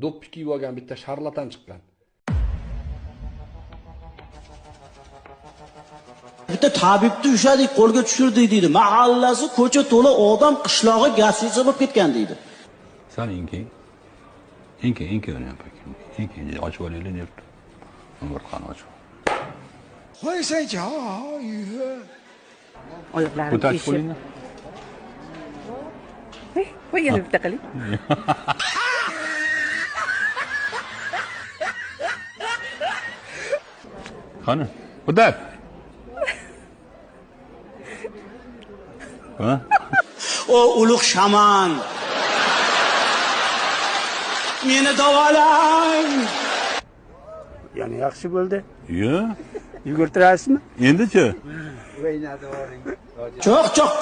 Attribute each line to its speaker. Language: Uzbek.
Speaker 1: Do'ppi kiyib olgan bitta sharlatan chiqqan.
Speaker 2: Bitta tabibni ushadik, qo'lga tushirdik deydi. Mahallasi ko'cha to'la odam, qishlog'i gazetasi bo'lib ketgan deydi.
Speaker 3: Sen inki. İnki onu yapayım. İnki açıp öyle ne yaptı? Onu bir kan açıp.
Speaker 4: 回山脚雨。
Speaker 3: Bu taş polina.
Speaker 5: Voy yana bitta qiling.
Speaker 3: Qani? Bu taş. Ha?
Speaker 2: O ulug' shaman. Meni davolang.
Speaker 6: Yani yaxshi bo'ldi.
Speaker 3: Yo.
Speaker 6: Yugurtirasizmi?
Speaker 3: Endi-chi?
Speaker 2: Çok. Çok.